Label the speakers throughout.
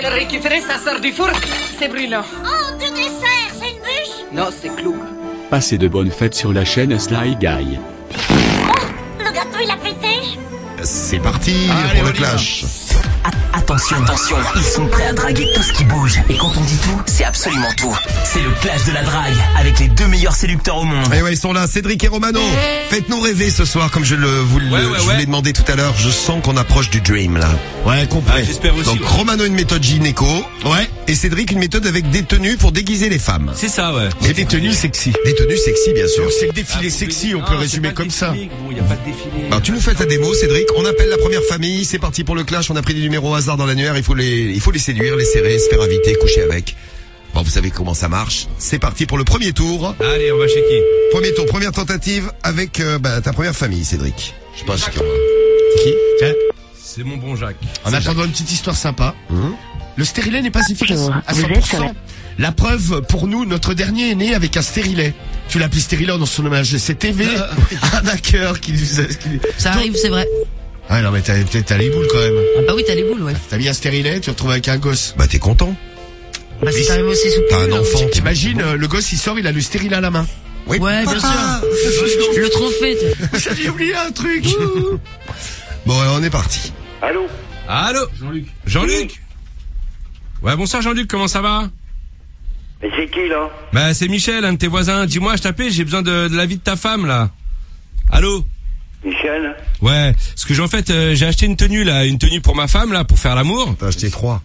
Speaker 1: Elle a récupéré sa sœur du four. C'est brûlant.
Speaker 2: Oh, du dessert, c'est une bûche?
Speaker 1: Non, c'est clou.
Speaker 3: Passez de bonnes fêtes sur la chaîne Sly Guy.
Speaker 2: Oh, le gâteau, il a pété?
Speaker 4: C'est parti pour le clash.
Speaker 5: Attention, ils sont prêts à draguer tout ce qui bouge. Et quand on dit tout, c'est absolument tout. C'est le clash de la drague, avec les deux meilleurs séducteurs au monde.
Speaker 4: Et ouais, ils sont là, Cédric et Romano. Faites-nous rêver ce soir, comme je vous l'ai demandé tout à l'heure. Je sens qu'on approche du dream, là.
Speaker 6: Ouais, complet.
Speaker 7: J'espère aussi.
Speaker 4: Donc, Romano, une méthode gynéco.
Speaker 6: Ouais.
Speaker 4: Et Cédric, une méthode avec des tenues pour déguiser les femmes.
Speaker 7: C'est ça, ouais.
Speaker 6: Et des tenues sexy.
Speaker 4: Des tenues sexy, bien sûr.
Speaker 6: Donc c'est le défilé sexy, on peut résumer comme ça.
Speaker 7: Bon, y a pas de défilé.
Speaker 4: Alors, tu nous fais ta démo, Cédric. On appelle la première famille. C'est parti pour le clash. On a pris des numéros au hasard dans l'annuaire. Il faut les séduire, les serrer, se faire inviter, coucher avec. Bon, vous savez comment ça marche. C'est parti pour le premier tour.
Speaker 7: Allez, on va chez qui?
Speaker 4: Premier tour, première tentative avec ta première famille, Cédric. Je sais pas ce qu'il y aura.
Speaker 6: C'est qui? Tiens.
Speaker 7: C'est mon bon Jacques.
Speaker 6: En attendant une petite histoire sympa. Le stérilet n'est pas efficace à
Speaker 2: Vous
Speaker 6: 100%. La preuve, pour nous, notre dernier est né avec un stérilet. Tu l'as appelé stérilet dans son hommage. C'est TV, un hacker qui nous a...
Speaker 8: Ça arrive, c'est vrai.
Speaker 6: Ah non mais t'as les boules quand même.
Speaker 8: Ah bah oui, t'as les boules, ouais.
Speaker 6: T'as mis un stérilet, tu te retrouves avec un gosse.
Speaker 4: Bah, t'es content.
Speaker 8: Bah si t'arrives aussi sous
Speaker 4: T'as un enfant.
Speaker 6: T'imagines, le gosse il sort, il a le stérilet à la main.
Speaker 4: Oui.
Speaker 8: Ouais, bien sûr. Le trophée, tu sais.
Speaker 6: J'ai oublié un truc.
Speaker 4: Bon, on est parti.
Speaker 9: Allô?
Speaker 7: Allô? Jean-Luc? Ouais, bonsoir Jean-Luc, comment ça va?
Speaker 9: Mais c'est qui, là?
Speaker 7: Bah, c'est Michel, un de tes voisins. Dis-moi, je t'appelle, j'ai besoin de l'avis de ta femme, là. Allô?
Speaker 9: Michel?
Speaker 7: Ouais, parce que en fait, j'ai acheté une tenue pour ma femme, là, pour faire l'amour.
Speaker 4: T'as acheté 3.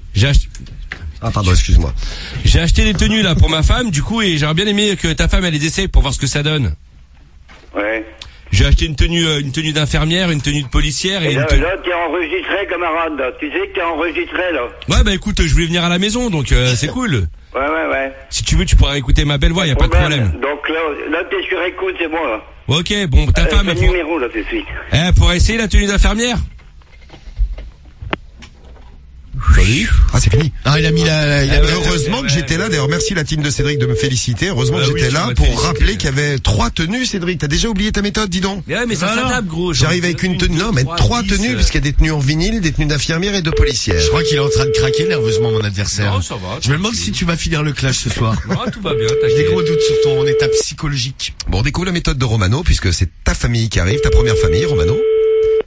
Speaker 4: Ah, pardon, excuse-moi.
Speaker 7: J'ai acheté des tenues, là, pour ma femme, du coup, et j'aurais bien aimé que ta femme, elle les essaye pour voir ce que ça donne.
Speaker 9: Ouais.
Speaker 7: J'ai acheté une tenue d'infirmière, une tenue de policière et
Speaker 9: là,
Speaker 7: une tenue...
Speaker 9: là, t'es enregistré, camarade, là. Tu sais que t'es enregistré, là.
Speaker 7: Ouais, bah écoute, je voulais venir à la maison, donc c'est cool.
Speaker 9: Ouais.
Speaker 7: Si tu veux, tu pourras écouter ma belle voix, y a pas de problème.
Speaker 9: Donc là, t'es sur écoute, c'est bon, là.
Speaker 7: Ok, bon, ta femme...
Speaker 9: C'est le numéro, là, tout de suite.
Speaker 7: Pour essayer la tenue d'infirmière?
Speaker 4: Ah, c'est fini.
Speaker 6: Ah, il a mis
Speaker 4: heureusement que j'étais là. D'ailleurs, merci la team de Cédric de me féliciter. Heureusement que j'étais là pour rappeler qu'il y avait 3 tenues, Cédric. T'as déjà oublié ta méthode, dis donc.
Speaker 7: Ouais, mais ça s'adapte, gros.
Speaker 4: J'arrive avec une tenue. Non, mais 3 tenues, puisqu'il y a des tenues en vinyle, des tenues d'infirmière et de policière.
Speaker 6: Je crois qu'il est en train de craquer nerveusement, mon adversaire.
Speaker 7: Non, ça va.
Speaker 6: Je me demande si tu vas finir le clash ce soir.
Speaker 7: Non, tout va bien.
Speaker 6: J'ai des gros doutes sur ton état psychologique.
Speaker 4: Bon, on découvre la méthode de Romano, puisque c'est ta famille qui arrive, ta première famille, Romano.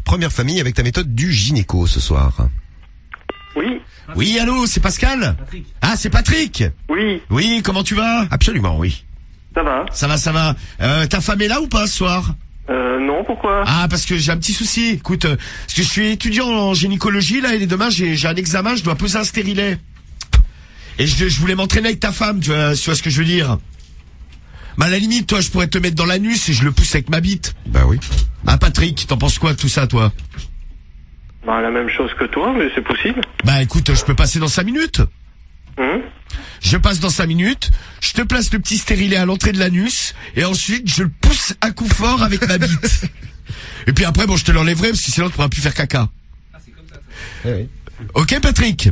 Speaker 4: Première famille avec ta méthode du gynéco ce soir.
Speaker 9: Oui.
Speaker 6: Oui, allô, c'est Pascal?
Speaker 7: Patrick.
Speaker 6: Ah, c'est Patrick?
Speaker 9: Oui.
Speaker 6: Oui, comment tu vas?
Speaker 4: Absolument, oui.
Speaker 9: Ça va?
Speaker 6: Ça va. Ta femme est là ou pas ce soir?
Speaker 9: Non, pourquoi?
Speaker 6: Ah, parce que j'ai un petit souci. Écoute, parce que je suis étudiant en gynécologie, là, et demain, j'ai un examen, je dois poser un stérilet. Et je voulais m'entraîner avec ta femme, tu vois ce que je veux dire? Bah, à la limite, toi, je pourrais te mettre dans l'anus et je le pousse avec ma bite.
Speaker 4: Bah oui.
Speaker 6: Ah, Patrick, t'en penses quoi de tout ça, toi?
Speaker 9: Bah, la même chose que toi, mais c'est possible.
Speaker 6: Bah, écoute, je peux passer dans 5 minutes. Je passe dans 5 minutes, je te place le petit stérilet à l'entrée de l'anus, et ensuite, je le pousse à coup fort avec ma bite. Et puis après, bon, je te l'enlèverai, parce que sinon, tu pourras plus faire caca.
Speaker 7: Ah, c'est comme ça.
Speaker 4: Oui.
Speaker 6: Ok, Patrick?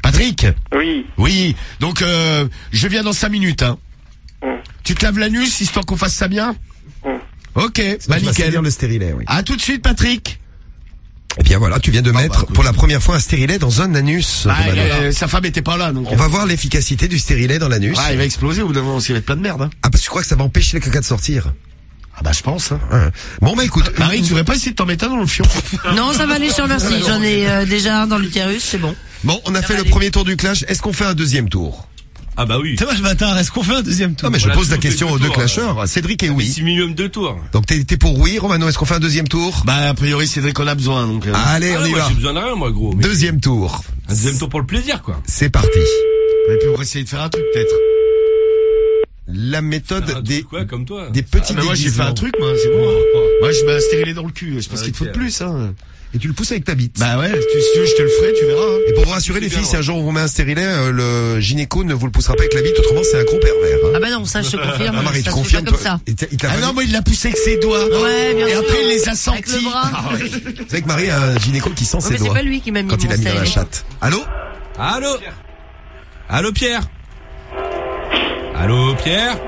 Speaker 6: Patrick?
Speaker 9: Oui.
Speaker 6: Oui. Donc, je viens dans 5 minutes, hein. Tu te laves l'anus, histoire qu'on fasse ça bien? Ok, bah nickel.
Speaker 4: Le stérilet, oui.
Speaker 6: À tout de suite, Patrick.
Speaker 4: Et bien voilà, tu viens de mettre pour la première fois un stérilet dans un anus.
Speaker 6: Sa femme était pas là, donc.
Speaker 4: On va voir l'efficacité du stérilet dans l'anus.
Speaker 6: Ah, il va exploser au bout d'un moment, il va être plein de merde, hein.
Speaker 4: Ah, parce que tu crois que ça va empêcher les caca de sortir?
Speaker 6: Ah bah, je pense, hein.
Speaker 4: Ouais. Bon, bah écoute.
Speaker 6: Marie, tu voudrais pas essayer de t'en mettre un dans le fion?
Speaker 8: Non, ça va aller, je te remercie. J'en ai déjà un dans l'utérus, c'est bon.
Speaker 4: Bon, on a fait le premier tour du clash. Est-ce qu'on fait un deuxième tour?
Speaker 7: Ah bah oui.
Speaker 6: C'est moi, je m'attends. Est-ce qu'on fait un deuxième tour?
Speaker 4: Non, mais je
Speaker 7: Voilà,
Speaker 4: pose la
Speaker 7: toujours
Speaker 4: question
Speaker 7: fait
Speaker 4: aux
Speaker 7: deux
Speaker 4: deux
Speaker 7: tours,
Speaker 4: clasheurs. Cédric et oui.
Speaker 7: C'est minimum 2 tours.
Speaker 4: Donc t'es pour oui, Romano. Est-ce qu'on fait un deuxième tour?
Speaker 6: Bah, a priori, Cédric, on a besoin, donc.
Speaker 4: Allez, on y
Speaker 7: moi,
Speaker 4: va.
Speaker 7: j'ai besoin de rien, moi, gros. Mais
Speaker 4: Deuxième tour.
Speaker 7: un deuxième tour pour le plaisir, quoi.
Speaker 4: C'est parti.
Speaker 6: Et puis, on va essayer de faire un truc, peut-être.
Speaker 4: La méthode
Speaker 7: Un truc,
Speaker 4: des
Speaker 7: quoi, comme toi.
Speaker 4: des petits
Speaker 6: Mais moi, j'ai fait
Speaker 4: déguisements.
Speaker 6: un truc, moi, c'est bon. Moi, je mets un stérilet dans le cul. Je pense qu'il te faut de plus, hein.
Speaker 4: Et tu le pousses avec ta bite.
Speaker 6: Bah ouais, si tu veux, je te le ferai, tu verras. Hein.
Speaker 4: Et pour vous rassurer les filles, si un jour on vous met un stérilet, le gynéco ne vous le poussera pas avec la bite, autrement c'est un gros pervers. Hein.
Speaker 8: Ah bah non, ça je te confirme.
Speaker 4: Ah, Marie,
Speaker 8: ça
Speaker 4: tu
Speaker 8: se fait
Speaker 4: confirmes
Speaker 8: pas comme
Speaker 4: toi
Speaker 8: ça.
Speaker 4: il t'a
Speaker 6: Ah
Speaker 4: pas
Speaker 6: non,
Speaker 4: dit-
Speaker 6: moi, il l'a poussé avec ses doigts.
Speaker 8: Ouais, bien
Speaker 6: Et
Speaker 8: sûr.
Speaker 6: après, il les a
Speaker 8: Avec
Speaker 6: sentis.
Speaker 8: le bras.
Speaker 6: Ah ouais.
Speaker 4: Vous savez que Marie a un gynéco qui sent
Speaker 8: Ouais,
Speaker 4: ses
Speaker 8: mais c'est
Speaker 4: doigts
Speaker 8: pas lui qui m'a mis
Speaker 4: quand il a
Speaker 8: mon
Speaker 4: mis dans la
Speaker 8: stérilet.
Speaker 4: chatte. Allô?
Speaker 7: Allô? Allô, Pierre? Allô, Pierre?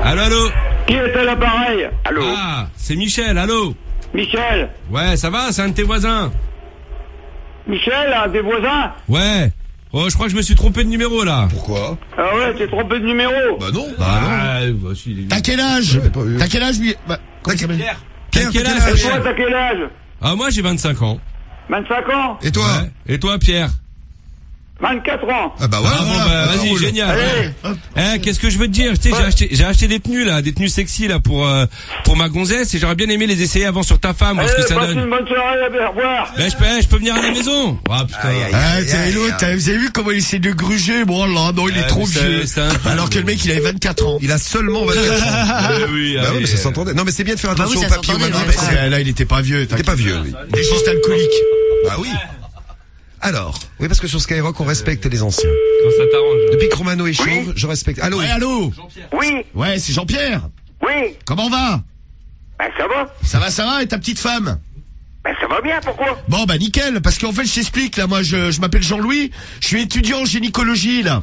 Speaker 7: Allô?
Speaker 9: Qui est à l'appareil? Allô?
Speaker 7: Ah, c'est Michel, allô?
Speaker 9: Michel?
Speaker 7: Ouais, ça va, c'est un de tes voisins.
Speaker 9: Michel, un des voisins?
Speaker 7: Ouais. Oh, je crois que je me suis trompé de numéro, là.
Speaker 4: Pourquoi?
Speaker 9: Ah ouais, t'es trompé de numéro.
Speaker 4: Bah non.
Speaker 7: Si,
Speaker 6: T'as quel âge? T'as quel âge, comment il s'appelle?
Speaker 4: Pierre,
Speaker 7: quel
Speaker 4: t'as
Speaker 7: âge?
Speaker 9: Toi, t'as quel âge?
Speaker 7: Ah, moi, j'ai 25 ans.
Speaker 9: 25 ans?
Speaker 4: Et toi?
Speaker 7: Ouais. Et toi, Pierre?
Speaker 9: 24 ans.
Speaker 4: Ah bah ouais.
Speaker 7: Ah bon, bah, vas-y,
Speaker 4: roule.
Speaker 7: génial.
Speaker 9: Allez.
Speaker 7: Qu'est-ce que je veux te dire? Tu sais, j'ai acheté des tenues, là, des tenues sexy, là, pour ma gonzesse, et j'aurais bien aimé les essayer avant sur ta femme, voir ce que ça
Speaker 9: passe
Speaker 7: donne.
Speaker 9: une bonne soirée, au revoir.
Speaker 7: Ben, je peux venir à la maison. Ah, putain.
Speaker 6: C'est l'autre, vous avez vu comment il essaie de gruger? Bon, là, non, il est trop vieux. Alors que le mec, il avait 24 ans.
Speaker 4: Il a seulement 24 ans.
Speaker 7: Oui,
Speaker 4: Bah ouais, mais ça s'entendait. Non, mais c'est bien de faire attention
Speaker 8: oui,
Speaker 4: aux
Speaker 8: ça
Speaker 4: papillons
Speaker 8: s'entendait,
Speaker 4: maintenant.
Speaker 8: ouais.
Speaker 6: Là, il était pas vieux.
Speaker 4: Il était pas vieux, lui.
Speaker 6: Il est juste alcoolique.
Speaker 4: Bah oui. Alors, oui, parce que sur Skyrock, on respecte les anciens.
Speaker 7: Quand ça t'arrange.
Speaker 4: Depuis que Romano est chauve, je respecte. Allô?
Speaker 6: Ouais, allô?
Speaker 9: Oui,
Speaker 6: Ouais, c'est Jean-Pierre.
Speaker 9: oui.
Speaker 6: Comment va?
Speaker 9: Ben, ça va?
Speaker 6: Ça va, et ta petite femme?
Speaker 9: Ben, ça va bien, pourquoi?
Speaker 6: Bon, bah, nickel, parce qu'en fait, je t'explique, là, moi, je m'appelle Jean-Louis, je suis étudiant en gynécologie, là.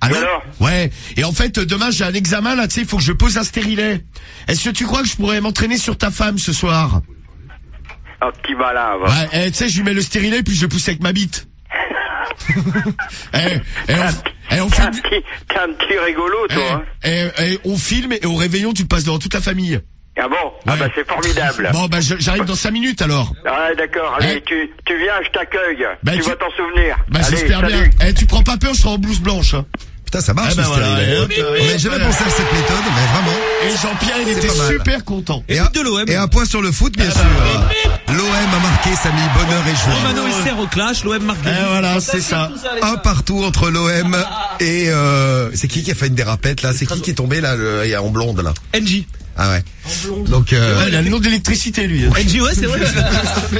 Speaker 6: Allô?
Speaker 9: Alors?
Speaker 6: Ouais. Et en fait, demain, j'ai un examen, là, tu sais, il faut que je pose un stérilet. Est-ce que tu crois que je pourrais m'entraîner sur ta femme ce soir?
Speaker 9: Oh, petit malin, va.
Speaker 6: Ouais, tu sais, je lui mets le stérilet, puis je le pousse avec ma bite. On
Speaker 9: T'es
Speaker 6: fait
Speaker 9: un petit rigolo, toi, hein.
Speaker 6: on filme et au réveillon, tu passes devant toute la famille.
Speaker 9: Ah bon? Ah
Speaker 6: Ouais.
Speaker 9: bah, c'est formidable.
Speaker 6: Bon, bah, j'arrive dans 5 minutes, alors.
Speaker 9: Ah, d'accord. Allez,
Speaker 6: Ouais.
Speaker 9: tu viens, je t'accueille.
Speaker 6: Bah,
Speaker 9: tu
Speaker 6: tu-
Speaker 9: vas t'en souvenir.
Speaker 6: Bah,
Speaker 9: Allez,
Speaker 6: j'espère bien.
Speaker 9: salut.
Speaker 6: Tu prends pas peur, je serai en blouse blanche, hein.
Speaker 4: Putain, ça marche,
Speaker 6: Eh ben
Speaker 4: le
Speaker 6: voilà,
Speaker 4: stérilet.
Speaker 6: et hop,
Speaker 4: On n'a jamais pensé à cette méthode, mais vraiment.
Speaker 6: Et Jean-Pierre, il était
Speaker 4: pas mal.
Speaker 6: super content.
Speaker 4: Et un point sur le foot, bien sûr. L'OM a marqué, Samy, bonheur et joie.
Speaker 10: Romano il sert au clash, l'OM marque des buts.
Speaker 6: Voilà, c'est ça.
Speaker 4: Un partout entre l'OM et c'est qui a fait une dérapette là? C'est qui est tombé là en blonde là?
Speaker 10: NJ.
Speaker 4: Ah ouais. Donc
Speaker 6: Ouais, il a le nom d'électricité, lui.
Speaker 10: NJ, ouais, c'est vrai.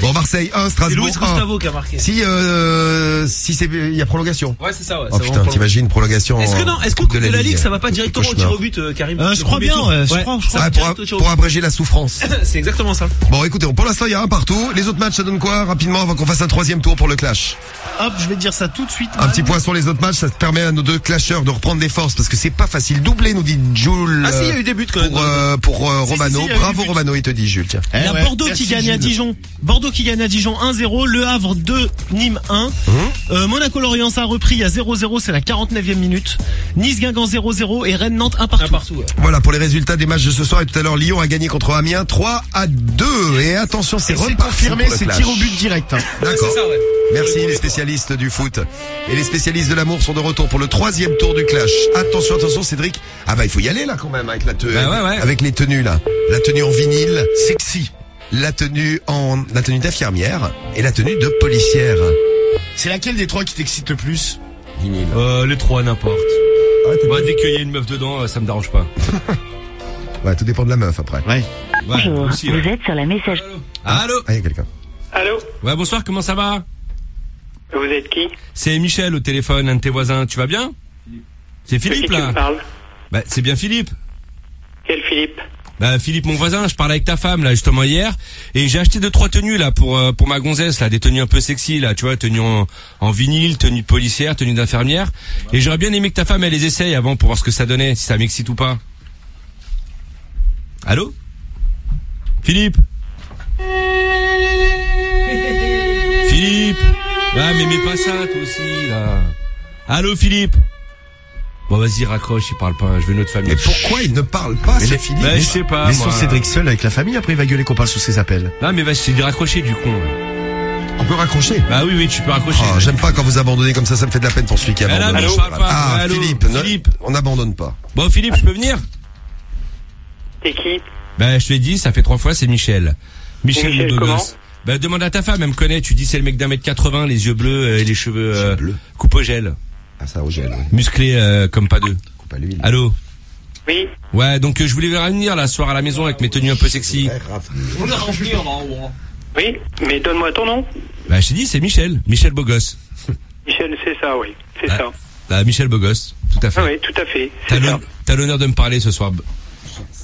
Speaker 4: bon, Marseille 1,
Speaker 10: C'est
Speaker 4: Strasbourg
Speaker 10: Luis
Speaker 4: 1.
Speaker 10: Gustavo qui a marqué.
Speaker 4: Si c'est il y a prolongation.
Speaker 10: Ouais, c'est ça, ouais.
Speaker 4: Oh putain, t'imagines prolongation.
Speaker 10: Est-ce que non, est-ce qu'au
Speaker 4: Coupe
Speaker 10: coup de la Ligue, ça va pas directement au
Speaker 4: Cauchemar.
Speaker 10: tir au but, Karim?
Speaker 11: Je crois bien, ouais, je crois.
Speaker 10: Ça
Speaker 4: Ah,
Speaker 10: va direct au tir au but.
Speaker 4: pour abréger la souffrance.
Speaker 10: C'est exactement ça.
Speaker 4: Bon, écoutez, pour l'instant, il y a un partout. Les autres matchs, ça donne quoi rapidement avant qu'on fasse un troisième tour pour le clash?
Speaker 11: Hop, je vais te dire ça tout de suite.
Speaker 4: Un petit point sur les autres matchs, ça permet à nos deux clasheurs de reprendre des forces parce que c'est pas facile. Doublé, nous dit Jules.
Speaker 10: Ah si, il y a eu des buts quand même.
Speaker 4: Pour Romano.
Speaker 11: si, il y a eu
Speaker 4: Bravo
Speaker 11: des buts.
Speaker 4: Romano, il te dit Jules, tiens.
Speaker 11: Il y a Bordeaux qui gagne à Dijon. Bordeaux qui gagne à Dijon 1-0. Le Havre 2, Nîmes 1. Monaco-Lorient, ça a repris à 0-0, c'est la 49e minute. Nice-Guingamp 0-0 et Rennes-Nantes 1 partout.
Speaker 10: Un partout, ouais.
Speaker 4: Voilà pour les résultats des matchs de ce soir. Et tout à l'heure, Lyon a gagné contre Amiens 3-2. Et attention, c'est
Speaker 6: C'est
Speaker 4: reparti
Speaker 6: confirmé,
Speaker 4: pour le
Speaker 6: c'est
Speaker 4: clash.
Speaker 6: tir au but direct.
Speaker 4: D'accord.
Speaker 10: C'est ça, ouais.
Speaker 4: Merci les spécialistes du foot. Et les spécialistes de l'amour sont de retour pour le troisième tour du clash. Attention, attention Cédric. Ah bah il faut y aller là quand même avec la tenue,
Speaker 7: Bah ouais.
Speaker 4: avec les tenues là. La tenue en vinyle,
Speaker 6: Sexy.
Speaker 4: la tenue d'infirmière et la tenue de policière.
Speaker 6: C'est laquelle des trois qui t'excite le plus?
Speaker 4: Vinyle.
Speaker 7: Les trois, n'importe.
Speaker 4: Ah, t'es
Speaker 7: Dès qu'il y a une meuf dedans, ça me dérange pas.
Speaker 4: Ouais, tout dépend de la meuf après.
Speaker 6: Ouais.
Speaker 7: Ouais, aussi, ouais.
Speaker 2: êtes sur la messagerie.
Speaker 7: Allô?
Speaker 4: Ah, il y a quelqu'un.
Speaker 9: Allô?
Speaker 7: Ouais, bonsoir, comment ça va?
Speaker 9: Vous êtes qui?
Speaker 7: C'est Michel au téléphone, un de tes voisins, tu vas bien? C'est
Speaker 9: De qui
Speaker 7: Philippe
Speaker 9: tu
Speaker 7: là.
Speaker 9: me parles?
Speaker 7: Bah, c'est bien Philippe.
Speaker 9: Quel Philippe?
Speaker 7: Bah, Philippe, mon voisin, je parlais avec ta femme là justement hier, et j'ai acheté 2-3 tenues là pour ma gonzesse là, des tenues un peu sexy là, tu vois, tenues en vinyle, tenues de policière, tenues d'infirmière, et j'aurais bien aimé que ta femme elle les essaye avant pour voir ce que ça donnait, si ça m'excite ou pas. Allô? Philippe? Philippe? Ah, mais mets pas ça toi aussi là. Allô Philippe? Bon vas-y raccroche, il parle pas, je veux notre famille.
Speaker 4: Mais pourquoi il ne parle pas, ce Philippe?
Speaker 7: Bah, je sais pas.
Speaker 6: Laissons
Speaker 7: moi.
Speaker 6: Cédric seul avec la famille, après il va gueuler qu'on parle sous ses appels.
Speaker 7: Non mais vas-y, c'est de raccrocher du con. Là.
Speaker 4: On peut raccrocher.
Speaker 7: Bah oui, tu peux raccrocher.
Speaker 4: Oh, j'aime pas quand vous abandonnez comme ça me fait de la peine pour celui qui
Speaker 7: Ah, là,
Speaker 4: abandonne.
Speaker 7: mais je parle pas.
Speaker 4: Ah,
Speaker 7: Allô,
Speaker 4: Philippe,
Speaker 7: Philippe.
Speaker 4: on n'abandonne pas.
Speaker 7: Bon Philippe, je peux venir?
Speaker 9: C'est qui?
Speaker 7: Bah je te l'ai dit, ça fait 3 fois, c'est Michel. Michel
Speaker 9: Michel
Speaker 7: le beau
Speaker 9: comment?
Speaker 7: gosse. Bah demande à ta femme, elle me connaît, tu dis c'est le mec d'1m80, les yeux bleus et les cheveux
Speaker 4: Cheveux bleus.
Speaker 7: coupe au gel.
Speaker 4: Ah, ça au gel, oui.
Speaker 7: Musclé comme pas deux.
Speaker 4: Coupe à l'huile.
Speaker 7: Allô?
Speaker 9: Oui?
Speaker 7: Ouais, donc je voulais venir là ce soir à la maison avec mes tenues un peu sexy.
Speaker 9: Oui? Mais donne-moi ton nom?
Speaker 7: Bah je t'ai dit, c'est Michel. Michel beau gosse.
Speaker 9: Michel, c'est ça, oui. C'est
Speaker 7: Ah.
Speaker 9: ça.
Speaker 7: Bah Michel beau gosse, tout à fait.
Speaker 9: Ah oui, tout à fait.
Speaker 7: T'as
Speaker 9: C'est ça.
Speaker 7: t'as l'honneur de me parler ce soir.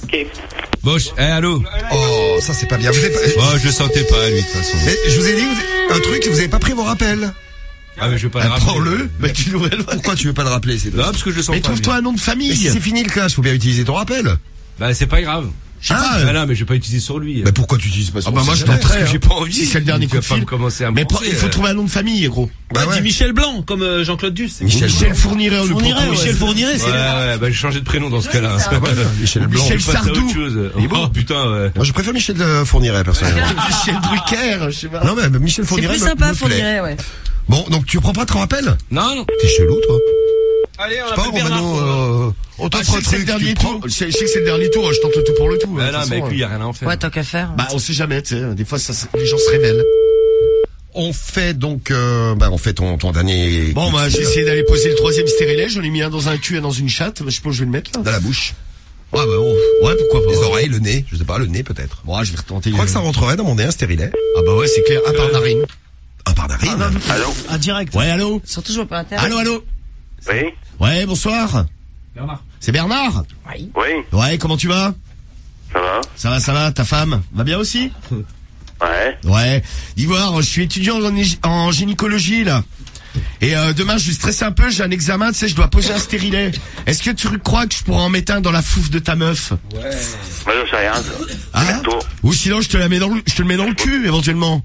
Speaker 9: Ok.
Speaker 7: Bon, allô?
Speaker 4: Oh, ça c'est pas bien. Vous avez pas...
Speaker 7: Oh, je le sentais pas lui de toute façon.
Speaker 4: Mais je vous ai dit un truc, vous avez pas pris vos rappels.
Speaker 7: Ah mais je veux pas le rappeler.
Speaker 4: Prends-le. Mais tu nous... Pourquoi tu veux pas le rappeler, c'est
Speaker 7: Non, parce que je le sens
Speaker 6: Mais
Speaker 7: pas.
Speaker 6: trouve-toi un nom de
Speaker 4: Mais
Speaker 6: famille.
Speaker 4: si c'est fini le clash, faut bien utiliser ton rappel.
Speaker 7: Bah c'est pas grave.
Speaker 6: Je sais pas.
Speaker 7: Ah non, mais je vais pas utiliser sur lui.
Speaker 4: Bah pourquoi tu utilises pas sur
Speaker 6: Ah bah moi je
Speaker 4: jamais.
Speaker 6: tenterai.
Speaker 7: J'ai pas envie.
Speaker 6: Si c'est le dernier coup de fil.
Speaker 7: Commencer à me
Speaker 6: Mais
Speaker 7: penser,
Speaker 6: il faut trouver un nom de famille, gros.
Speaker 4: Bah
Speaker 10: Dis
Speaker 4: ouais.
Speaker 10: Michel Blanc, comme Jean-Claude Duss.
Speaker 6: Michel Fourniret, le
Speaker 11: Fourniret,
Speaker 6: poteau.
Speaker 10: Michel Fourniret, c'est
Speaker 7: Ouais, bah j'ai changé de prénom dans ce cas-là.
Speaker 4: Michel Blanc.
Speaker 6: Michel
Speaker 7: Je passe à autre
Speaker 6: Sardou.
Speaker 7: chose.
Speaker 4: Il est beau.
Speaker 7: Oh putain, ouais.
Speaker 4: Moi je préfère Michel Fourniret personnellement.
Speaker 6: Michel Drucker, je sais pas.
Speaker 4: Non mais Michel
Speaker 8: C'est
Speaker 4: Fourniret
Speaker 8: plus
Speaker 4: me
Speaker 8: sympa,
Speaker 4: plaît.
Speaker 8: Fourniret, ouais.
Speaker 4: Bon, donc tu prends pas de rappel?
Speaker 7: Non, non.
Speaker 4: T'es chelou toi.
Speaker 10: Allez, on
Speaker 4: Pas
Speaker 10: appelle Bernard.
Speaker 4: Romano, on
Speaker 6: Ah,
Speaker 4: t'offre
Speaker 6: je sais
Speaker 4: un
Speaker 6: que c'est le
Speaker 4: truc,
Speaker 6: dernier
Speaker 4: tu prends.
Speaker 6: tour. Je sais que c'est le dernier tour, je tente le tout pour le tout.
Speaker 7: Ah
Speaker 6: de
Speaker 7: non,
Speaker 6: toute
Speaker 7: mais avec
Speaker 6: façon.
Speaker 7: lui, y a rien à en faire.
Speaker 8: Ouais, tant qu'à faire.
Speaker 6: Bah, on sait jamais, tu sais. Des fois, les gens se révèlent.
Speaker 4: On fait donc, on fait ton dernier.
Speaker 6: Bon, bah, j'ai essayé d'aller poser le troisième stérilet. J'en ai mis un dans un cul et dans une chatte. Bah, je pense que je vais le mettre, là.
Speaker 4: Dans la bouche.
Speaker 6: Ouais, bah, bon. Ouais, pourquoi pas.
Speaker 4: Les oreilles, le nez, je sais pas, le nez peut-être.
Speaker 6: Bon, je vais retenter.
Speaker 4: Je crois que ça rentrerait dans mon nez un stérilet.
Speaker 6: Ah, bah, ouais, c'est clair. Un par narine.
Speaker 4: Un par narine.
Speaker 9: Allô?
Speaker 11: Ah, direct.
Speaker 6: Ouais, allô?
Speaker 8: Surtout, je vois pas intérêt.
Speaker 6: Allô?
Speaker 9: Oui?
Speaker 6: Ouais, bonsoir.
Speaker 10: Bernard.
Speaker 6: C'est Bernard?
Speaker 9: Oui?
Speaker 6: Ouais, comment tu vas?
Speaker 9: Ça va?
Speaker 6: Ça va, ta femme? Va bien aussi?
Speaker 9: Ouais.
Speaker 6: Ouais. Dis voir, je suis étudiant en gynécologie, là. Et demain, je vais stresser un peu, j'ai un examen, tu sais, je dois poser un stérilet. Est-ce que tu crois que je pourrais en mettre un dans la fouffe de ta meuf?
Speaker 9: Moi, je sais rien.
Speaker 6: Hein? Ou sinon, je te le mets dans le cul, éventuellement.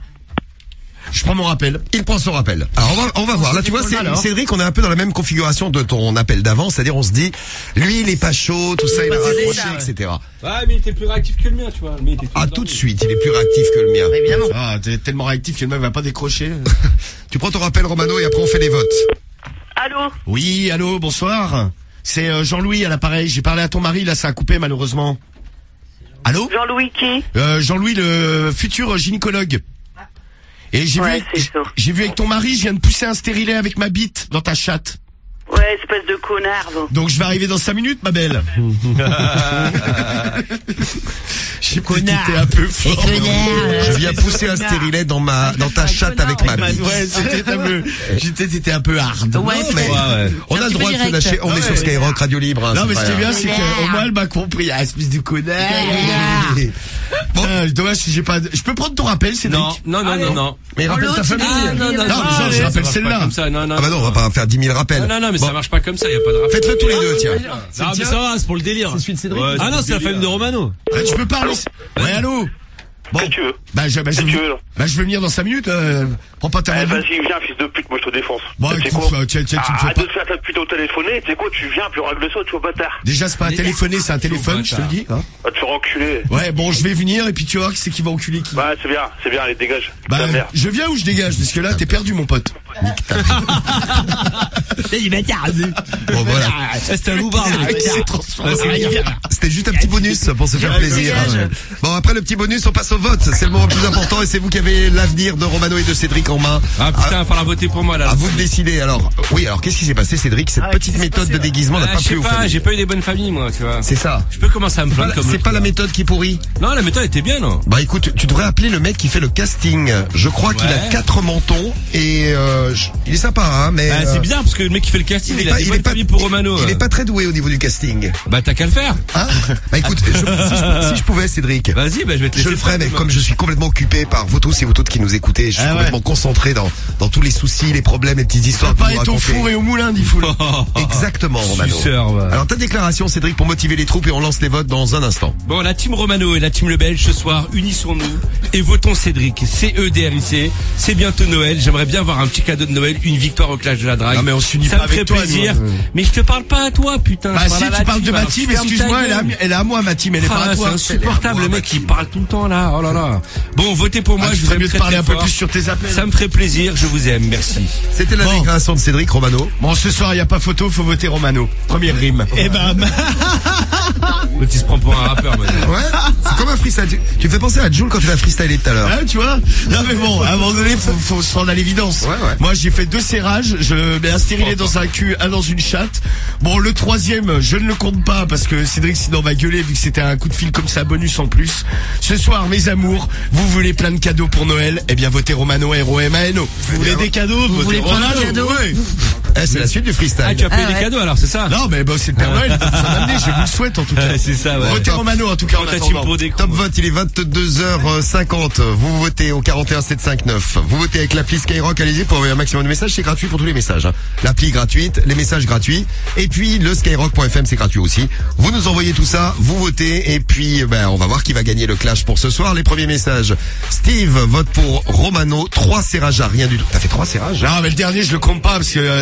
Speaker 6: Je prends mon rappel.
Speaker 4: Il prend son rappel. Alors on va voir. Là tu vois, Cédric, on est un peu dans la même configuration de ton appel d'avant, c'est-à-dire on se dit, lui il est pas chaud, tout ça, il a raccroché, etc.
Speaker 7: Ouais, mais il était plus réactif que le mien, tu vois. Le mien était
Speaker 4: Ah tout de suite, il est plus réactif que le mien.
Speaker 8: Évidemment.
Speaker 6: Ah, t'es tellement réactif que le mec va pas décrocher.
Speaker 4: Tu prends ton rappel Romano et après on fait les votes.
Speaker 2: Allô?
Speaker 6: Oui, allô, bonsoir. C'est Jean-Louis à l'appareil. J'ai parlé à ton mari, là ça a coupé malheureusement. Allô?
Speaker 2: Jean-Louis qui?
Speaker 6: Jean-Louis, le futur gynécologue. Et
Speaker 2: Ouais, c'est ça.
Speaker 6: j'ai vu avec ton mari, je viens de pousser un stérilet avec ma bite dans ta chatte.
Speaker 2: Ouais, espèce de connard, va.
Speaker 6: Donc je vais arriver dans 5 minutes, ma belle. J'ai peut-être été un peu fort.
Speaker 4: Je viens pousser un stérilet dans ta chatte avec ma bite.
Speaker 6: Ouais, j'ai peut-être été un peu hard.
Speaker 8: Ouais,
Speaker 4: Mais on a le droit de se lâcher. On est sur Skyrock, Radio Libre. hein,
Speaker 6: Non, mais
Speaker 4: c'est
Speaker 6: ce qui est
Speaker 4: pas
Speaker 6: bien,
Speaker 4: grave.
Speaker 6: c'est qu'au moins elle m'a compris. Ah, espèce de connard. Bon, dommage si j'ai pas. Je peux prendre ton rappel, Cédric?
Speaker 7: Non.
Speaker 4: Mais rappelle ta famille.
Speaker 7: Non,
Speaker 6: je rappelle celle-là.
Speaker 7: Comme ça, non.
Speaker 4: Ah bah non, on va pas faire 10 000 rappels.
Speaker 7: Non, mais
Speaker 4: Bon.
Speaker 7: ça marche pas comme ça, y a pas de rappel.
Speaker 4: Faites-le tous les deux, tiens.
Speaker 10: Non, mais ça va, c'est pour le délire.
Speaker 11: C'est celui de Cédric.
Speaker 10: Ah non, c'est la famille de Romano.
Speaker 6: Tu peux parler? Ouais, allô? Bon.
Speaker 9: Qu'est-ce que tu veux?
Speaker 6: Je
Speaker 9: Qu'est-ce que tu veux, là?
Speaker 6: vais venir dans 5 minutes, prends pas ta
Speaker 9: Eh,
Speaker 6: radio.
Speaker 9: vas-y, viens, fils de pute, moi je te défonce.
Speaker 6: Bon,
Speaker 9: Tu sais
Speaker 6: écoute,
Speaker 9: quoi?
Speaker 6: tiens, tu me fais
Speaker 9: Arrête
Speaker 6: pas.
Speaker 9: de te faire ta pute au téléphoner, tu sais quoi, tu viens, puis on règle ça, tu vois, bâtard.
Speaker 6: Déjà, c'est pas un téléphoné, c'est un téléphone, je te le dis, hein.
Speaker 9: Va te faire enculer.
Speaker 6: Ouais, bon, je vais venir, et puis tu vas voir qui c'est qui va enculer qui.
Speaker 9: Bah, c'est bien, allez, dégage.
Speaker 6: Bah,
Speaker 9: Ta mère.
Speaker 6: je viens ou je dégage, parce que là, t'es perdu, mon pote.
Speaker 4: Bon, voilà.
Speaker 10: C'était un loupard.
Speaker 4: C'était juste un petit bonus pour se faire plaisir. Bon, après le petit bonus, on passe au vote. C'est le moment le plus important et c'est vous qui avez l'avenir de Romano et de Cédric en main.
Speaker 7: Ah putain, il falloir voter pour moi là.
Speaker 4: À vous de décider. Alors, oui, alors qu'est-ce qui s'est passé, Cédric? Cette petite méthode de déguisement n'a pas
Speaker 7: Je sais
Speaker 4: plu aux
Speaker 7: pas,
Speaker 4: familles.
Speaker 7: j'ai pas eu des bonnes familles moi, tu vois.
Speaker 4: C'est ça.
Speaker 7: Je peux commencer à me plaindre comme
Speaker 4: C'est
Speaker 7: l'autre,
Speaker 4: pas la
Speaker 7: là.
Speaker 4: méthode qui pourrit.
Speaker 7: Non, la méthode était bien, non?
Speaker 4: Bah écoute, tu devrais appeler le mec qui fait le casting. Je crois qu'il a
Speaker 7: Ouais.
Speaker 4: 4 mentons et il est sympa, hein, mais
Speaker 7: Bah, c'est bizarre parce que le mec qui fait le casting, il a des bonnes familles pour Romano.
Speaker 4: il est pas très doué au niveau du casting.
Speaker 7: Bah t'as qu'à le faire.
Speaker 4: Hein? Bah écoute, si je pouvais, Cédric.
Speaker 7: Vas-y, bah je vais te laisser.
Speaker 4: Je le ferai, mais
Speaker 7: faire,
Speaker 4: comme je suis complètement occupé par vous tous et vous toutes qui nous écoutez, je suis complètement concentré dans tous les soucis, les problèmes, les petites histoires que vous
Speaker 6: Papa est au
Speaker 4: racontez.
Speaker 6: four et au moulin, dit Foul.
Speaker 4: Exactement, Romano.
Speaker 7: Suceur, va.
Speaker 4: Alors ta déclaration, Cédric, pour motiver les troupes et on lance les votes dans un instant.
Speaker 7: Bon, la team Romano et la team Le Belge ce soir, unissons-nous et votons Cédric. CEDRIC. C'est bientôt Noël. J'aimerais bien avoir un petit cadeau de Noël, une victoire au clash de la drague.
Speaker 6: Non, mais on s'unit
Speaker 7: ça
Speaker 6: pas
Speaker 7: me ferait
Speaker 6: avec toi,
Speaker 7: plaisir.
Speaker 6: nous.
Speaker 7: Mais je te parle pas à toi, putain.
Speaker 6: Bah
Speaker 7: Je parle
Speaker 6: si,
Speaker 7: à la
Speaker 6: tu parles de
Speaker 7: team,
Speaker 6: ma
Speaker 7: alors
Speaker 6: team,
Speaker 7: ferme ta
Speaker 6: excuse-moi,
Speaker 7: gueule.
Speaker 6: elle est à moi, ma team, elle est pas à
Speaker 7: C'est
Speaker 6: toi.
Speaker 7: insupportable, le mec qui parle tout le temps là. Oh là là. Bon, votez pour moi,
Speaker 6: Ah,
Speaker 7: je
Speaker 6: tu
Speaker 7: vous
Speaker 6: ferais
Speaker 7: aime
Speaker 6: mieux de
Speaker 7: très,
Speaker 6: parler
Speaker 7: très
Speaker 6: un peu
Speaker 7: fort.
Speaker 6: plus sur tes appels.
Speaker 7: Ça me ferait plaisir, je vous aime, merci.
Speaker 4: C'était la
Speaker 6: Bon.
Speaker 4: déclaration de Cédric Romano.
Speaker 6: Bon, ce soir, il y a pas photo, faut voter Romano. Première rime.
Speaker 11: Et bam.
Speaker 7: L'autre il se prend pour un rappeur, maintenant.
Speaker 4: Ouais, c'est comme un freestyle. Tu me fais penser à Jules quand tu l'as freestylé tout à l'heure.
Speaker 6: Hein, tu vois? Non, mais bon, à un moment donné, faut se rendre à l'évidence.
Speaker 4: Ouais.
Speaker 6: Moi, j'ai fait 2 serrages, je mets un stérilet dans un cul, un dans une chatte. Bon, le troisième, je ne le compte pas parce que Cédric sinon va gueuler vu que c'était un coup de fil comme ça, bonus en plus. Ce soir, mes amours, vous voulez plein de cadeaux pour Noël? Eh bien, votez Romano, R-O-M-A-N-O.
Speaker 11: Vous voulez des cadeaux?
Speaker 8: Vous voulez plein de cadeaux?
Speaker 6: Ouais.
Speaker 4: c'est la suite du freestyle.
Speaker 7: Ah, tu as payé
Speaker 8: Ah,
Speaker 7: des
Speaker 8: ouais.
Speaker 7: cadeaux alors, c'est ça?
Speaker 6: Non, mais bon, c'est le Père Noël, il va vous en amener, je vous le souhaite en tout cas.
Speaker 7: C'est ça, ouais.
Speaker 6: Votez Romano en tout cas en
Speaker 7: Tentative
Speaker 6: attendant.
Speaker 7: pour des cons.
Speaker 4: Top vote, il est 22h50. Vous votez au 41759. Vous votez avec l'appli Skyrock. Allez-y pour envoyer un maximum de messages. C'est gratuit pour tous les messages. Hein. L'appli gratuite, les messages gratuits. Et puis le skyrock.fm, c'est gratuit aussi. Vous nous envoyez tout ça, vous votez. Et puis, on va voir qui va gagner le clash pour ce soir. Les premiers messages. Steve vote pour Romano. 3 serrages à rien du tout. T'as fait 3 serrages?
Speaker 6: Non, mais le dernier, je le compte pas parce que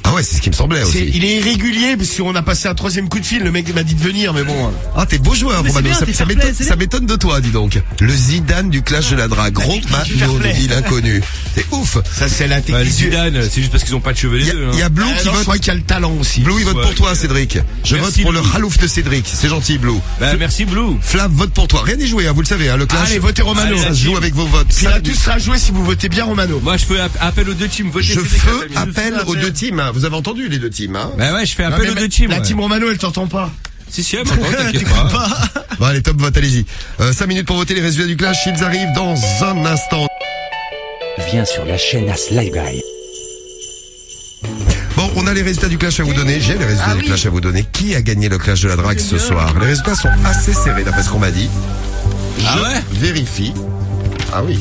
Speaker 4: Ah ouais, c'est ce qui me semblait aussi.
Speaker 6: il est irrégulier parce qu'on a passé un 3e coup de fil. Le mec m'a dit de venir, mais bon.
Speaker 4: Ah, t'es beau joueur,
Speaker 11: Mais c'est
Speaker 4: Romano.
Speaker 11: bien, t'es
Speaker 4: Ça
Speaker 11: fair
Speaker 4: m'étonne,
Speaker 11: play, c'est
Speaker 4: ça
Speaker 11: bien.
Speaker 4: m'étonne de toi, dis donc. Le Zidane du clash de la drague.
Speaker 6: fair
Speaker 4: Romano,
Speaker 6: play.
Speaker 4: dit l'inconnu. C'est ouf.
Speaker 6: Ça, c'est la
Speaker 7: Ouais,
Speaker 6: technique.
Speaker 7: les Zidane, c'est juste parce qu'ils ont pas de cheveux les deux.
Speaker 4: Il y a Blue qui
Speaker 6: Non, je
Speaker 4: vote.
Speaker 6: crois qu'il y a le talent aussi.
Speaker 4: Blue, il vote
Speaker 7: Ouais,
Speaker 4: pour toi,
Speaker 7: ok.
Speaker 4: Cédric. Je
Speaker 7: Merci,
Speaker 4: vote pour
Speaker 7: Blue.
Speaker 4: le Halouf de Cédric. C'est gentil, Blue.
Speaker 7: Bah, merci Blue.
Speaker 4: Flav vote pour toi. Rien n'est joué, hein, vous le savez, hein, le clash.
Speaker 6: Allez, votez Romano.
Speaker 4: Ça se joue avec vos votes.
Speaker 6: Puis là, tout sera joué si vous votez bien Romano.
Speaker 7: Moi, je fais appel aux deux teams. Votez
Speaker 4: Je
Speaker 7: Cédric,
Speaker 4: fais
Speaker 7: la famille.
Speaker 4: appel aux 2 teams. Hein. Vous avez entendu les 2 teams, hein?
Speaker 7: Bah ouais, je fais
Speaker 6: Non,
Speaker 7: appel
Speaker 6: mais
Speaker 7: aux deux teams.
Speaker 6: La
Speaker 7: ouais.
Speaker 6: team Romano, elle t'entend pas.
Speaker 7: Si, si, elle m'entend, t'inquiète pas.
Speaker 4: Bon, allez, top vote, allez-y. 5 minutes pour voter les résultats du clash. Ils arrivent dans un instant.
Speaker 12: Viens sur la chaîne As Live Guy.
Speaker 4: Bon, on a les résultats du clash à vous donner. J'ai les résultats du clash à vous donner. Qui a gagné le clash de la drague ce soir? Les résultats sont assez serrés d'après ce qu'on m'a dit.
Speaker 7: Ah
Speaker 4: Je
Speaker 7: ouais?
Speaker 4: vérifie. Ah oui.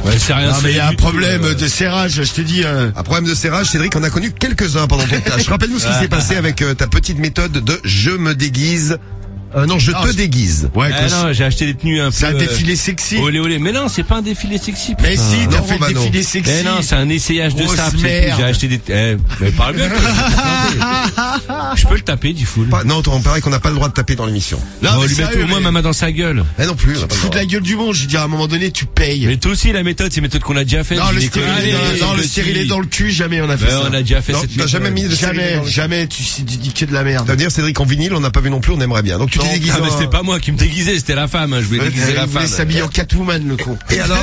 Speaker 7: Ouais, c'est rien.
Speaker 6: Non, mais il y a un
Speaker 7: du tout,
Speaker 6: problème de serrage, je te dis.
Speaker 4: Un problème de serrage, Cédric, on a connu quelques-uns pendant ton clash. Rappelle-nous ce qui s'est passé avec ta petite méthode de je me déguise. Non, je te déguise.
Speaker 6: Ouais,
Speaker 7: Ah non, j'ai acheté des tenues un peu.
Speaker 6: c'est un défilé sexy.
Speaker 7: Olé olé. Mais non, c'est pas un défilé sexy.
Speaker 6: Mais
Speaker 7: putain.
Speaker 6: si, t'as
Speaker 4: Non,
Speaker 6: fait le
Speaker 4: Romano.
Speaker 6: défilé sexy.
Speaker 7: Mais non, c'est un essayage de
Speaker 6: Grosse
Speaker 7: ça.
Speaker 6: merde.
Speaker 7: J'ai acheté des. Mais parle bien. Je peux le taper, du full.
Speaker 4: Non, on paraît qu'on n'a pas le droit de taper dans l'émission.
Speaker 6: Non,
Speaker 7: On va
Speaker 6: mais
Speaker 7: lui mettre
Speaker 6: sérieux,
Speaker 7: au moins
Speaker 6: mais-
Speaker 7: ma main dans sa gueule.
Speaker 4: Eh non plus, on n'a pas le
Speaker 6: Fous de
Speaker 4: droit.
Speaker 6: la gueule du monde, je veux dire, à un moment donné, tu payes.
Speaker 7: Mais toi aussi, la méthode, c'est une méthode qu'on a déjà faite.
Speaker 6: Non, le
Speaker 7: Je déconne.
Speaker 6: stérilet,
Speaker 7: Allez,
Speaker 6: non, le
Speaker 7: petit.
Speaker 6: stérilet dans le cul, jamais on a fait
Speaker 7: Ouais,
Speaker 6: ça.
Speaker 7: on a déjà fait
Speaker 4: Non,
Speaker 7: cette
Speaker 4: t'as
Speaker 7: méthode.
Speaker 4: jamais mis de stérilet dans
Speaker 6: Jamais,
Speaker 4: le-
Speaker 6: jamais, tu dis que de la merde.
Speaker 4: Ça veut dire, Cédric, en vinyle, on n'a pas vu non plus, on aimerait bien. Donc tu t'es
Speaker 6: Non,
Speaker 4: déguisé
Speaker 7: Ah, mais
Speaker 4: en-
Speaker 7: c'était pas moi qui me déguisais, c'était la femme. Hein. Je voulais déguiser la
Speaker 6: Il voulait
Speaker 7: femme.
Speaker 6: s'habiller en Catwoman, le con.
Speaker 4: Et alors?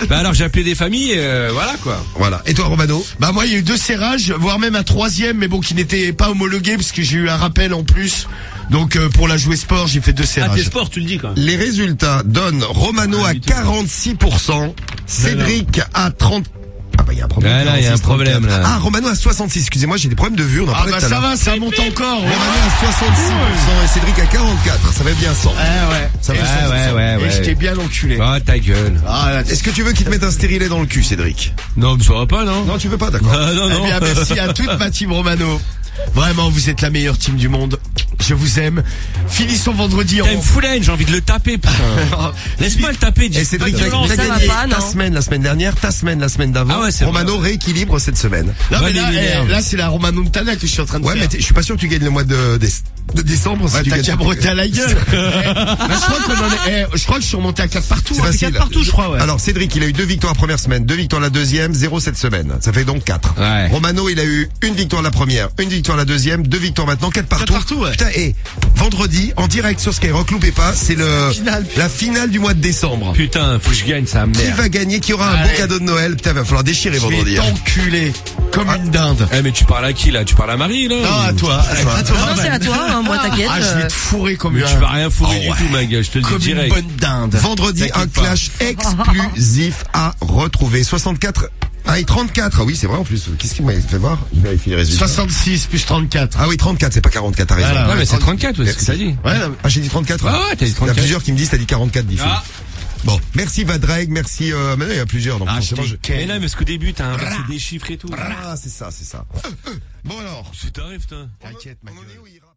Speaker 7: Bah alors j'ai appelé des familles, voilà quoi.
Speaker 4: Voilà. Et toi, Romano?
Speaker 6: Bah moi il y a eu 2 serrages, voire même un 3e, mais bon qui n'était pas homologué parce que j'ai eu un rappel en plus. Donc pour la jouer sport, j'ai fait 2
Speaker 10: Ah, t'es
Speaker 6: serrages.
Speaker 10: sport, tu le dis quand même.
Speaker 4: Les résultats donnent Romano à 46%, Cédric à 30%. Ah bah il y a un problème.
Speaker 7: Ah, là, il y a un
Speaker 4: 46,
Speaker 7: problème,
Speaker 4: 34.
Speaker 7: là.
Speaker 4: Ah, Romano à 66. Excusez-moi, j'ai des problèmes de vue, on en
Speaker 6: Ah
Speaker 4: parlait
Speaker 6: bah
Speaker 4: tout à
Speaker 6: ça
Speaker 4: l'heure.
Speaker 6: va, ça monte encore.
Speaker 4: Romano à 66% et Cédric à 44. Ça va bien 100.
Speaker 6: Ah ouais.
Speaker 4: Ça va
Speaker 7: Ouais,
Speaker 4: 100%.
Speaker 6: Et je t'ai bien enculé.
Speaker 7: Ah ta gueule.
Speaker 6: Ah là,
Speaker 4: Est-ce que tu veux qu'il te mette un stérilet dans le cul, Cédric?
Speaker 7: Non, mais ça va pas, non?
Speaker 4: Non, tu veux pas, d'accord.
Speaker 7: Ah, non, non.
Speaker 6: Eh bien, merci à toute ma team Romano. Vraiment, vous êtes la meilleure team du monde. Je vous aime. Finissons vendredi en...
Speaker 7: T'as une foulaine, j'ai envie de le taper, putain. Laisse-moi le taper.
Speaker 4: Et Cédric,
Speaker 8: Pas de violence,
Speaker 4: t'as
Speaker 8: ça va
Speaker 4: gagné
Speaker 8: pas,
Speaker 4: ta
Speaker 8: non.
Speaker 4: semaine la semaine dernière, ta semaine la semaine d'avant.
Speaker 7: Ah ouais, c'est
Speaker 4: Romano
Speaker 7: vrai.
Speaker 4: rééquilibre cette semaine.
Speaker 6: Non, mais
Speaker 7: Ouais,
Speaker 6: là,
Speaker 7: il m'énerve.
Speaker 6: là, c'est la Romano Montana que je suis en train de
Speaker 4: Ouais,
Speaker 6: faire.
Speaker 4: mais je suis pas sûr que tu gagnes le mois de décembre. si
Speaker 6: Ouais,
Speaker 4: tu
Speaker 6: t'as
Speaker 4: gagnes-
Speaker 6: qu'à me roter à la gueule. Je crois que je suis remonté à 4 partout.
Speaker 4: C'est
Speaker 6: hein.
Speaker 4: facile.
Speaker 6: 4 partout, je crois, ouais.
Speaker 4: Alors Cédric, il a eu 2 victoires la première semaine, 2 victoires la deuxième, 0 cette semaine. Ça fait donc 4.
Speaker 7: Ouais.
Speaker 4: Romano, il a eu 1 victoire la première, 1 victoire la deuxième, 2 victoires maintenant, 4 partout.
Speaker 6: 4 partout, ouais.
Speaker 4: Putain, et vendredi, en direct sur Skyrock, loupez pas, c'est la finale du mois de décembre.
Speaker 7: Putain, faut que je gagne ça,
Speaker 4: Qui
Speaker 7: merde.
Speaker 4: va gagner, qui aura un
Speaker 6: Allez.
Speaker 4: beau cadeau de Noël. Putain, va falloir déchirer
Speaker 6: Je
Speaker 4: vendredi.
Speaker 6: vais
Speaker 4: hein.
Speaker 6: t'enculer comme une dinde.
Speaker 7: Eh mais tu parles à qui là? Tu parles à Marie là?
Speaker 6: Non, à toi. À toi.
Speaker 8: Non, c'est à toi, hein, moi t'inquiète.
Speaker 6: Ah, je vais te fourrer comme
Speaker 7: Mais
Speaker 6: une...
Speaker 7: tu vas rien fourrer du
Speaker 6: Oh, ouais.
Speaker 7: tout, ma gueule, je te le dis
Speaker 6: Comme une
Speaker 7: direct.
Speaker 6: bonne dinde.
Speaker 4: Vendredi, un
Speaker 6: T'inquiète pas.
Speaker 4: clash exclusif à retrouver. 64. Ah, et 34. Ah oui, c'est vrai en plus. Qu'est-ce qu'il m'a fait voir? Je vérifie les résultats.
Speaker 6: 66 plus 34.
Speaker 4: Ah oui, 34, c'est pas 44, t'as raison.
Speaker 6: Voilà.
Speaker 7: Ouais, mais c'est 34, ouais, c'est ce que t'as dit.
Speaker 6: Ouais, non,
Speaker 4: Ah, j'ai dit 34.
Speaker 7: Ah ouais, t'as dit
Speaker 4: Il y
Speaker 7: 34.
Speaker 4: a plusieurs qui me disent, t'as dit 44, Diffoul.
Speaker 7: Ah.
Speaker 4: Bon, merci Vadraig, merci, maintenant il y a plusieurs, donc
Speaker 6: Ah,
Speaker 4: forcément,
Speaker 6: je t'ai
Speaker 7: Mais là, parce qu'au début, t'as inversé des chiffres et tout.
Speaker 4: Ah, c'est ça. Bon alors.
Speaker 7: C'est tarif, toi.
Speaker 6: T'inquiète, ma
Speaker 4: On en
Speaker 6: gueule.
Speaker 4: est où il rappe